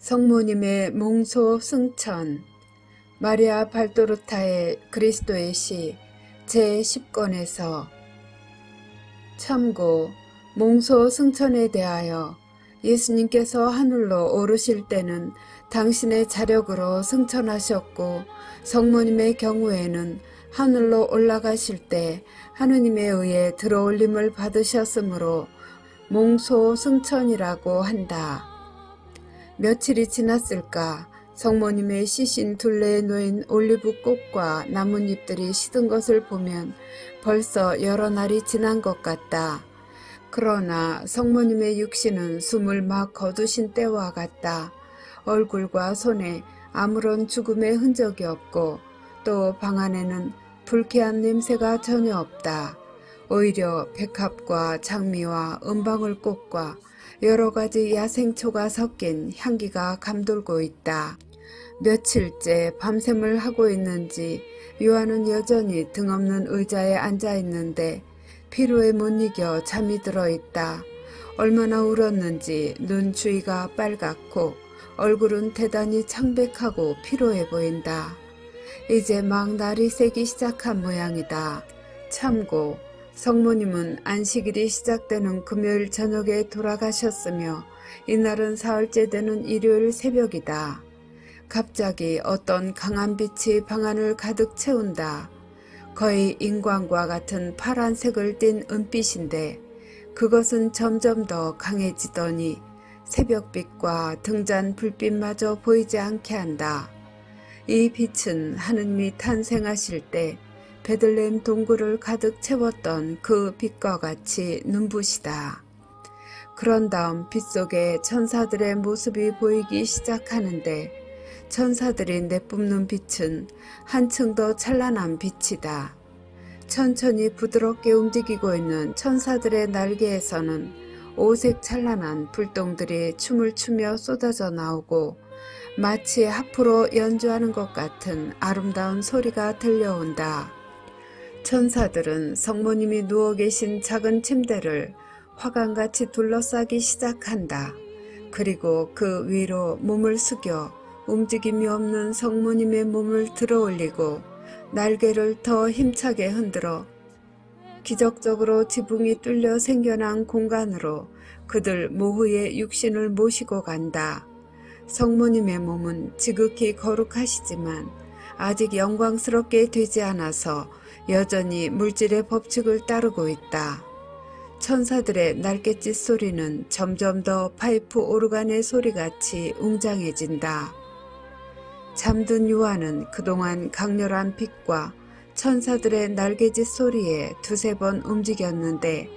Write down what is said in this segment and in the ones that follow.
성모님의 몽소 승천. 마리아 발도르타의 그리스도의 시 제10권에서. 참고, 몽소 승천에 대하여 예수님께서 하늘로 오르실 때는 당신의 자력으로 승천하셨고, 성모님의 경우에는 하늘로 올라가실 때 하느님에 의해 들어올림을 받으셨으므로 몽소 승천이라고 한다. 며칠이 지났을까, 성모님의 시신 둘레에 놓인 올리브 꽃과 나뭇잎들이 시든 것을 보면 벌써 여러 날이 지난 것 같다. 그러나 성모님의 육신은 숨을 막 거두신 때와 같다. 얼굴과 손에 아무런 죽음의 흔적이 없고 또 방 안에는 불쾌한 냄새가 전혀 없다. 오히려 백합과 장미와 은방울꽃과 여러 가지 야생초가 섞인 향기가 감돌고 있다. 며칠째 밤샘을 하고 있는지 요한은 여전히 등없는 의자에 앉아 있는데 피로에 못 이겨 잠이 들어 있다. 얼마나 울었는지 눈 주위가 빨갛고 얼굴은 대단히 창백하고 피로해 보인다. 이제 막 날이 새기 시작한 모양이다. 참고, 성모님은 안식일이 시작되는 금요일 저녁에 돌아가셨으며 이날은 사흘째 되는 일요일 새벽이다. 갑자기 어떤 강한 빛이 방 안을 가득 채운다. 거의 인광과 같은 파란색을 띤 은빛인데 그것은 점점 더 강해지더니 새벽빛과 등잔 불빛마저 보이지 않게 한다. 이 빛은 하느님이 탄생하실 때 베들레헴 동굴을 가득 채웠던 그 빛과 같이 눈부시다. 그런 다음 빛 속에 천사들의 모습이 보이기 시작하는데 천사들이 내뿜는 빛은 한층 더 찬란한 빛이다. 천천히 부드럽게 움직이고 있는 천사들의 날개에서는 오색 찬란한 불똥들이 춤을 추며 쏟아져 나오고 마치 하프로 연주하는 것 같은 아름다운 소리가 들려온다. 천사들은 성모님이 누워 계신 작은 침대를 화관같이 둘러싸기 시작한다. 그리고 그 위로 몸을 숙여 움직임이 없는 성모님의 몸을 들어올리고 날개를 더 힘차게 흔들어 기적적으로 지붕이 뚫려 생겨난 공간으로 그들 모두의 육신을 모시고 간다. 성모님의 몸은 지극히 거룩하시지만 아직 영광스럽게 되지 않아서 여전히 물질의 법칙을 따르고 있다. 천사들의 날갯짓 소리는 점점 더 파이프 오르간의 소리같이 웅장해진다. 잠든 요한은 그동안 강렬한 빛과 천사들의 날갯짓 소리에 두세 번 움직였는데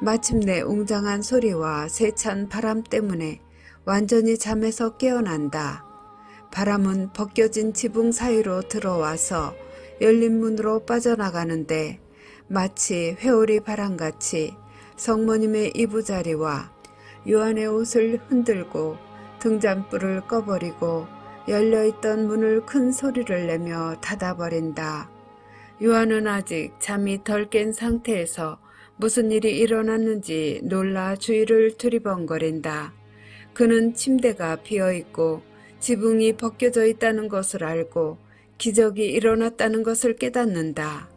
마침내 웅장한 소리와 세찬 바람 때문에 완전히 잠에서 깨어난다. 바람은 벗겨진 지붕 사이로 들어와서 열린 문으로 빠져나가는데 마치 회오리 바람같이 성모님의 이부자리와 요한의 옷을 흔들고 등잔불을 꺼버리고 열려있던 문을 큰 소리를 내며 닫아버린다. 요한은 아직 잠이 덜 깬 상태에서 무슨 일이 일어났는지 놀라 주위를 두리번거린다. 그는 침대가 비어있고 지붕이 벗겨져 있다는 것을 알고 기적이 일어났다는 것을 깨닫는다.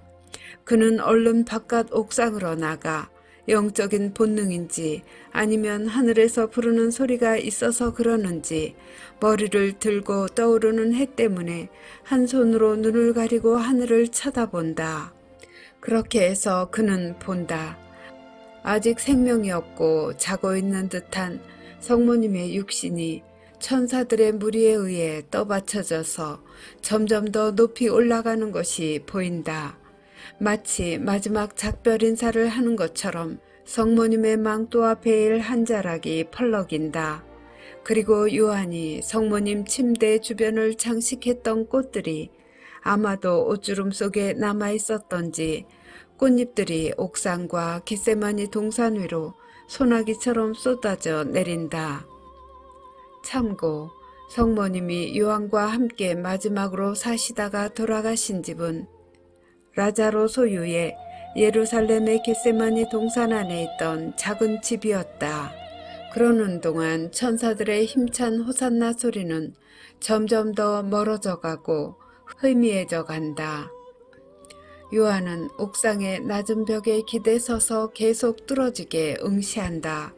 그는 얼른 바깥 옥상으로 나가 영적인 본능인지 아니면 하늘에서 부르는 소리가 있어서 그러는지 머리를 들고 떠오르는 해 때문에 한 손으로 눈을 가리고 하늘을 쳐다본다. 그렇게 해서 그는 본다. 아직 생명이 없고 자고 있는 듯한 성모님의 육신이 천사들의 무리에 의해 떠받쳐져서 점점 더 높이 올라가는 것이 보인다. 마치 마지막 작별 인사를 하는 것처럼 성모님의 망토와 베일 한 자락이 펄럭인다. 그리고 요한이 성모님 침대 주변을 장식했던 꽃들이 아마도 옷주름 속에 남아있었던지 꽃잎들이 옥상과 겟세마니 동산 위로 소나기처럼 쏟아져 내린다. 참고, 성모님이 요한과 함께 마지막으로 사시다가 돌아가신 집은 라자로 소유의 예루살렘의 겟세마니 동산 안에 있던 작은 집이었다. 그러는 동안 천사들의 힘찬 호산나 소리는 점점 더 멀어져 가고 희미해져 간다. 요한은 옥상의 낮은 벽에 기대 서서 계속 뚫어지게 응시한다.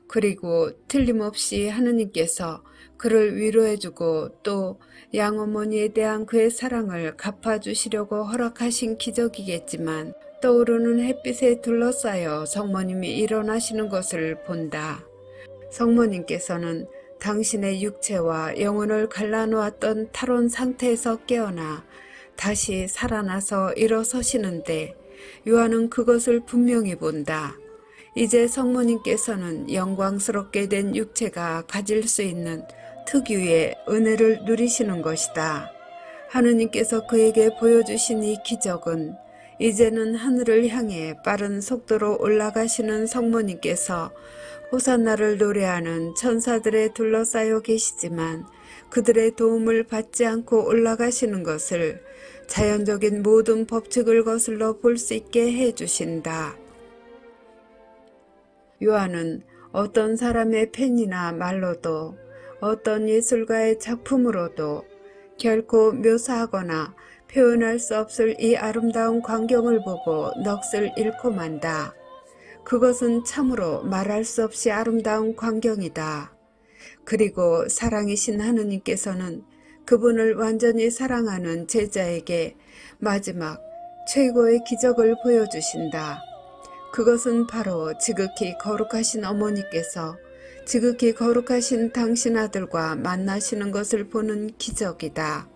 그리고 틀림없이 하느님께서 그를 위로해주고 또 양어머니에 대한 그의 사랑을 갚아주시려고 허락하신 기적이겠지만 떠오르는 햇빛에 둘러싸여 성모님이 일어나시는 것을 본다. 성모님께서는 당신의 육체와 영혼을 갈라놓았던 탈원 상태에서 깨어나 다시 살아나서 일어서시는데 요한은 그것을 분명히 본다. 이제 성모님께서는 영광스럽게 된 육체가 가질 수 있는 특유의 은혜를 누리시는 것이다. 하느님께서 그에게 보여주신 이 기적은 이제는 하늘을 향해 빠른 속도로 올라가시는 성모님께서 호산나를 노래하는 천사들에 둘러싸여 계시지만 그들의 도움을 받지 않고 올라가시는 것을 자연적인 모든 법칙을 거슬러 볼 수 있게 해주신다. 요한은 어떤 사람의 펜이나 말로도 어떤 예술가의 작품으로도 결코 묘사하거나 표현할 수 없을 이 아름다운 광경을 보고 넋을 잃고 만다. 그것은 참으로 말할 수 없이 아름다운 광경이다. 그리고 사랑이신 하느님께서는 그분을 완전히 사랑하는 제자에게 마지막 최고의 기적을 보여주신다. 그것은 바로 지극히 거룩하신 어머니께서 지극히 거룩하신 당신 아들과 만나시는 것을 보는 기적이다.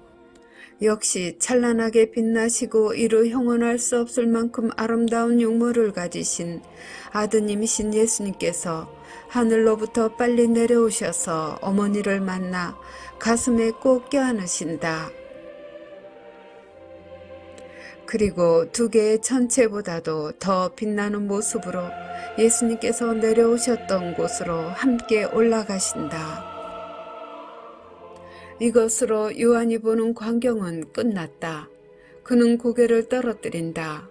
역시 찬란하게 빛나시고 이루 형언할 수 없을 만큼 아름다운 용모를 가지신 아드님이신 예수님께서 하늘로부터 빨리 내려오셔서 어머니를 만나 가슴에 꼭 껴안으신다. 그리고 두 개의 천체보다도 더 빛나는 모습으로 예수님께서 내려오셨던 곳으로 함께 올라가신다. 이것으로 요한이 보는 광경은 끝났다. 그는 고개를 떨어뜨린다.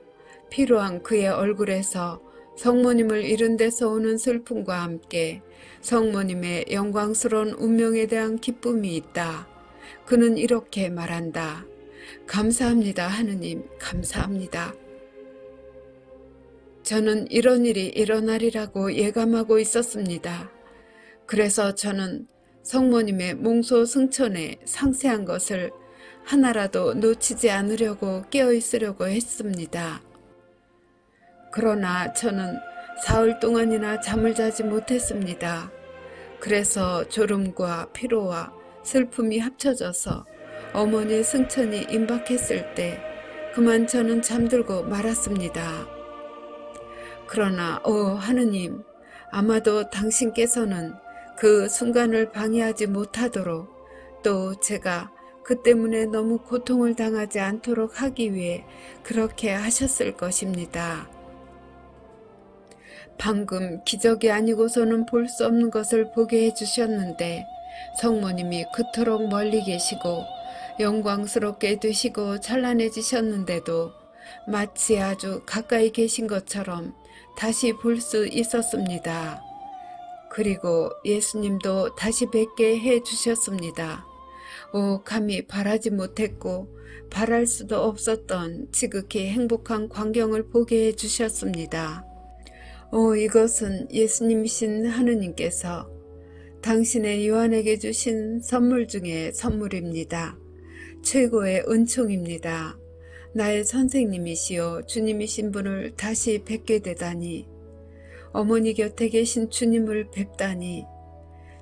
피로한 그의 얼굴에서 성모님을 잃은 데서 오는 슬픔과 함께 성모님의 영광스러운 운명에 대한 기쁨이 있다. 그는 이렇게 말한다. 감사합니다, 하느님, 감사합니다. 저는 이런 일이 일어나리라고 예감하고 있었습니다. 그래서 저는 성모님의 몽소 승천의 상세한 것을 하나라도 놓치지 않으려고 깨어있으려고 했습니다. 그러나 저는 사흘 동안이나 잠을 자지 못했습니다. 그래서 졸음과 피로와 슬픔이 합쳐져서 어머니의 승천이 임박했을 때 그만 저는 잠들고 말았습니다. 그러나 하느님, 아마도 당신께서는 그 순간을 방해하지 못하도록 또 제가 그 때문에 너무 고통을 당하지 않도록 하기 위해 그렇게 하셨을 것입니다. 방금 기적이 아니고서는 볼 수 없는 것을 보게 해주셨는데 성모님이 그토록 멀리 계시고 영광스럽게 되시고 찬란해지셨는데도 마치 아주 가까이 계신 것처럼 다시 볼 수 있었습니다. 그리고 예수님도 다시 뵙게 해주셨습니다. 감히 바라지 못했고 바랄 수도 없었던 지극히 행복한 광경을 보게 해주셨습니다. 이것은 예수님이신 하느님께서 당신의 요한에게 주신 선물 중에 선물입니다. 최고의 은총입니다. 나의 선생님이시요 주님이신 분을 다시 뵙게 되다니, 어머니 곁에 계신 주님을 뵙다니,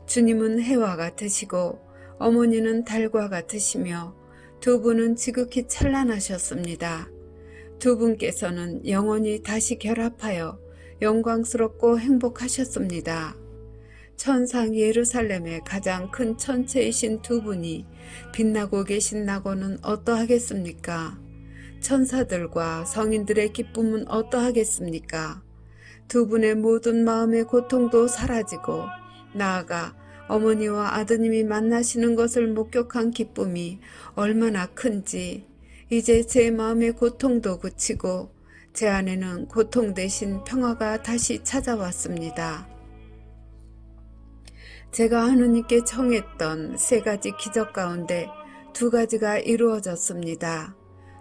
주님은 해와 같으시고 어머니는 달과 같으시며 두 분은 지극히 찬란하셨습니다. 두 분께서는 영원히 다시 결합하여 영광스럽고 행복하셨습니다. 천상 예루살렘의 가장 큰 천체이신 두 분이 빛나고 계신 낙원은 어떠하겠습니까? 천사들과 성인들의 기쁨은 어떠하겠습니까? 두 분의 모든 마음의 고통도 사라지고 나아가 어머니와 아드님이 만나시는 것을 목격한 기쁨이 얼마나 큰지 이제 제 마음의 고통도 그치고 제 안에는 고통 대신 평화가 다시 찾아왔습니다. 제가 하느님께 청했던 3가지 기적 가운데 2가지가 이루어졌습니다.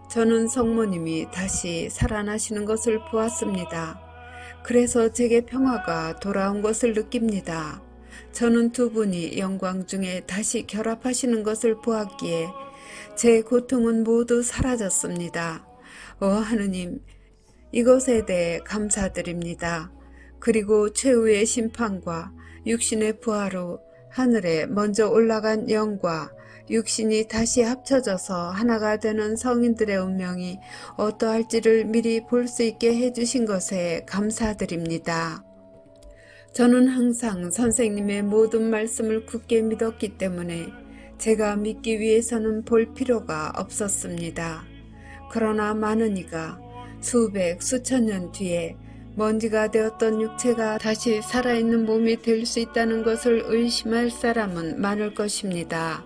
저는 성모님이 다시 살아나시는 것을 보았습니다. 그래서 제게 평화가 돌아온 것을 느낍니다. 저는 2분이 영광 중에 다시 결합하시는 것을 보았기에 제 고통은 모두 사라졌습니다. 하느님, 이것에 대해 감사드립니다. 그리고 최후의 심판과 육신의 부활로 하늘에 먼저 올라간 영과 육신이 다시 합쳐져서 하나가 되는 성인들의 운명이 어떠할지를 미리 볼 수 있게 해주신 것에 감사드립니다. 저는 항상 선생님의 모든 말씀을 굳게 믿었기 때문에 제가 믿기 위해서는 볼 필요가 없었습니다. 그러나 많은 이가 수백, 수천 년 뒤에 먼지가 되었던 육체가 다시 살아있는 몸이 될 수 있다는 것을 의심할 사람은 많을 것입니다.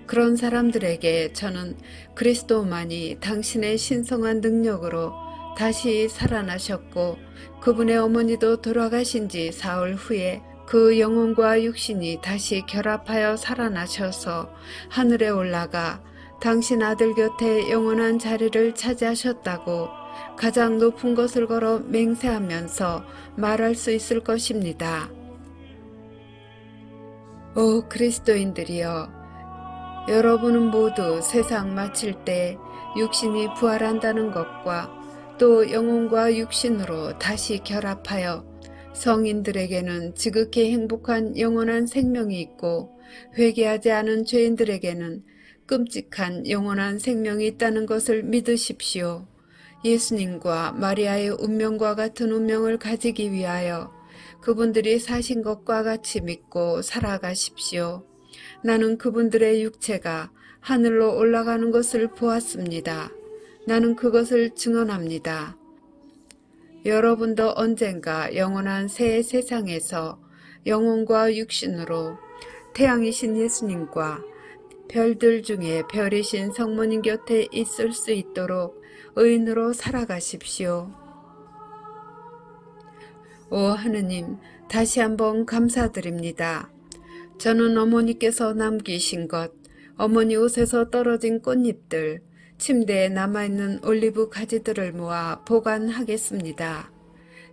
그런 사람들에게 저는 그리스도만이 당신의 신성한 능력으로 다시 살아나셨고 그분의 어머니도 돌아가신 지 사흘 후에 그 영혼과 육신이 다시 결합하여 살아나셔서 하늘에 올라가 당신 아들 곁에 영원한 자리를 차지하셨다고 가장 높은 것을 걸어 맹세하면서 말할 수 있을 것입니다. 오 그리스도인들이여, 여러분은 모두 세상 마칠 때 육신이 부활한다는 것과 또 영혼과 육신으로 다시 결합하여 성인들에게는 지극히 행복한 영원한 생명이 있고 회개하지 않은 죄인들에게는 끔찍한 영원한 생명이 있다는 것을 믿으십시오. 예수님과 마리아의 운명과 같은 운명을 가지기 위하여 그분들이 사신 것과 같이 믿고 살아가십시오. 나는 그분들의 육체가 하늘로 올라가는 것을 보았습니다. 나는 그것을 증언합니다. 여러분도 언젠가 영원한 새 세상에서 영혼과 육신으로 태양이신 예수님과 별들 중에 별이신 성모님 곁에 있을 수 있도록 의인으로 살아가십시오. 오 하느님, 다시 한번 감사드립니다. 저는 어머니께서 남기신 것, 어머니 옷에서 떨어진 꽃잎들, 침대에 남아있는 올리브 가지들을 모아 보관하겠습니다.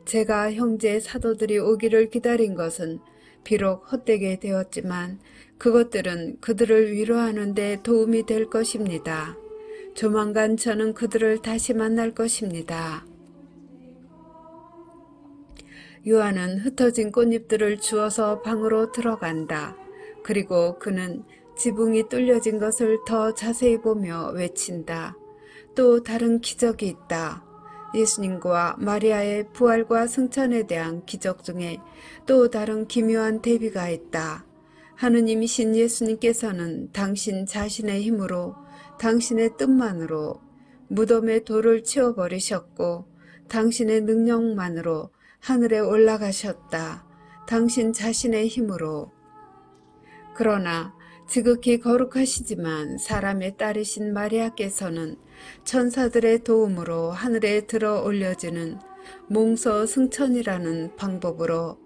제가 형제 사도들이 오기를 기다린 것은 비록 헛되게 되었지만 그것들은 그들을 위로하는 데 도움이 될 것입니다. 조만간 저는 그들을 다시 만날 것입니다. 요한은 흩어진 꽃잎들을 주워서 방으로 들어간다. 그리고 그는 지붕이 뚫려진 것을 더 자세히 보며 외친다. 또 다른 기적이 있다. 예수님과 마리아의 부활과 승천에 대한 기적 중에 또 다른 기묘한 대비가 있다. 하느님이신 예수님께서는 당신 자신의 힘으로 당신의 뜻만으로 무덤의 돌을 치워버리셨고 당신의 능력만으로 하늘에 올라가셨다. 당신 자신의 힘으로. 그러나 지극히 거룩하시지만 사람의 딸이신 마리아께서는 천사들의 도움으로 하늘에 들어 올려지는 몽서 승천이라는 방법으로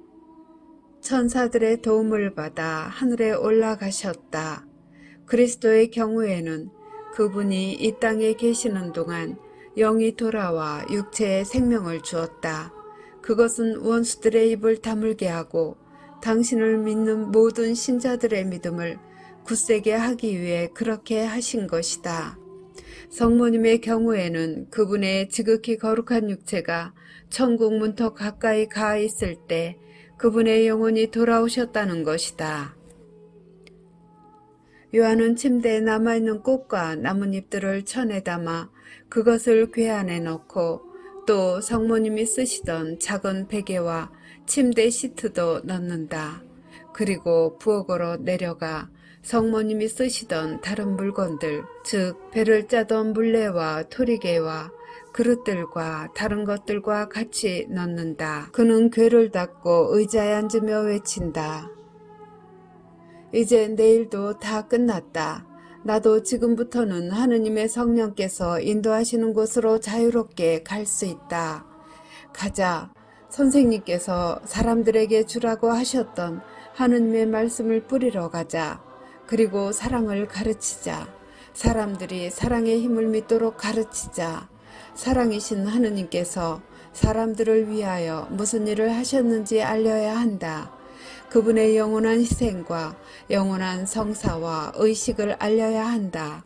천사들의 도움을 받아 하늘에 올라가셨다. 그리스도의 경우에는 그분이 이 땅에 계시는 동안 영이 돌아와 육체에 생명을 주었다. 그것은 원수들의 입을 다물게 하고 당신을 믿는 모든 신자들의 믿음을 굳세게 하기 위해 그렇게 하신 것이다. 성모님의 경우에는 그분의 지극히 거룩한 육체가 천국 문턱 가까이 가 있을 때 그분의 영혼이 돌아오셨다는 것이다. 요한은 침대에 남아있는 꽃과 나뭇잎들을 천에 담아 그것을 궤 안에 넣고 또 성모님이 쓰시던 작은 베개와 침대 시트도 넣는다. 그리고 부엌으로 내려가 성모님이 쓰시던 다른 물건들, 즉 배를 짜던 물레와 토리개와 그릇들과 다른 것들과 같이 넣는다. 그는 궤를 닫고 의자에 앉으며 외친다. 이제 내일도 다 끝났다. 나도 지금부터는 하느님의 성령께서 인도하시는 곳으로 자유롭게 갈 수 있다. 가자. 선생님께서 사람들에게 주라고 하셨던 하느님의 말씀을 뿌리러 가자. 그리고 사랑을 가르치자. 사람들이 사랑의 힘을 믿도록 가르치자. 사랑이신 하느님께서 사람들을 위하여 무슨 일을 하셨는지 알려야 한다. 그분의 영원한 희생과 영원한 성사와 의식을 알려야 한다.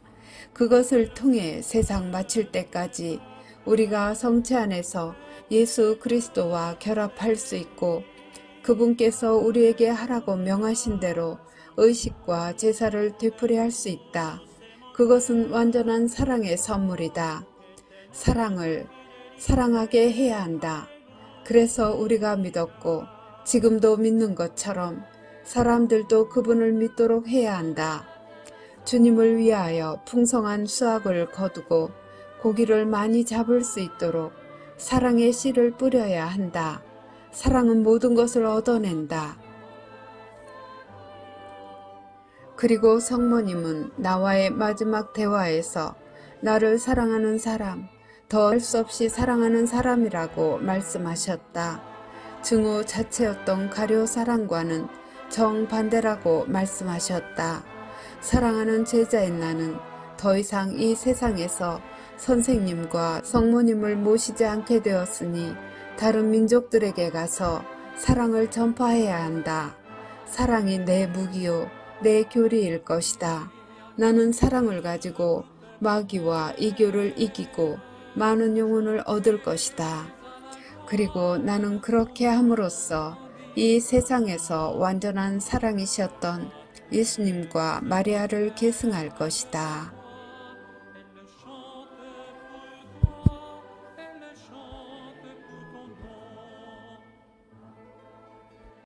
그것을 통해 세상 마칠 때까지 우리가 성체 안에서 예수 그리스도와 결합할 수 있고 그분께서 우리에게 하라고 명하신 대로 의식과 제사를 되풀이할 수 있다. 그것은 완전한 사랑의 선물이다. 사랑을 사랑하게 해야 한다. 그래서 우리가 믿었고 지금도 믿는 것처럼 사람들도 그분을 믿도록 해야 한다. 주님을 위하여 풍성한 수확을 거두고 고기를 많이 잡을 수 있도록 사랑의 씨를 뿌려야 한다. 사랑은 모든 것을 얻어낸다. 그리고 성모님은 나와의 마지막 대화에서 나를 사랑하는 사람, 더 할 수 없이 사랑하는 사람이라고 말씀하셨다. 증오 자체였던 가룟 사랑과는 정반대라고 말씀하셨다. 사랑하는 제자인 나는 더 이상 이 세상에서 선생님과 성모님을 모시지 않게 되었으니 다른 민족들에게 가서 사랑을 전파해야 한다. 사랑이 내 무기요, 내 교리일 것이다. 나는 사랑을 가지고 마귀와 이교를 이기고 많은 영혼을 얻을 것이다. 그리고 나는 그렇게 함으로써 이 세상에서 완전한 사랑이셨던 예수님과 마리아를 계승할 것이다.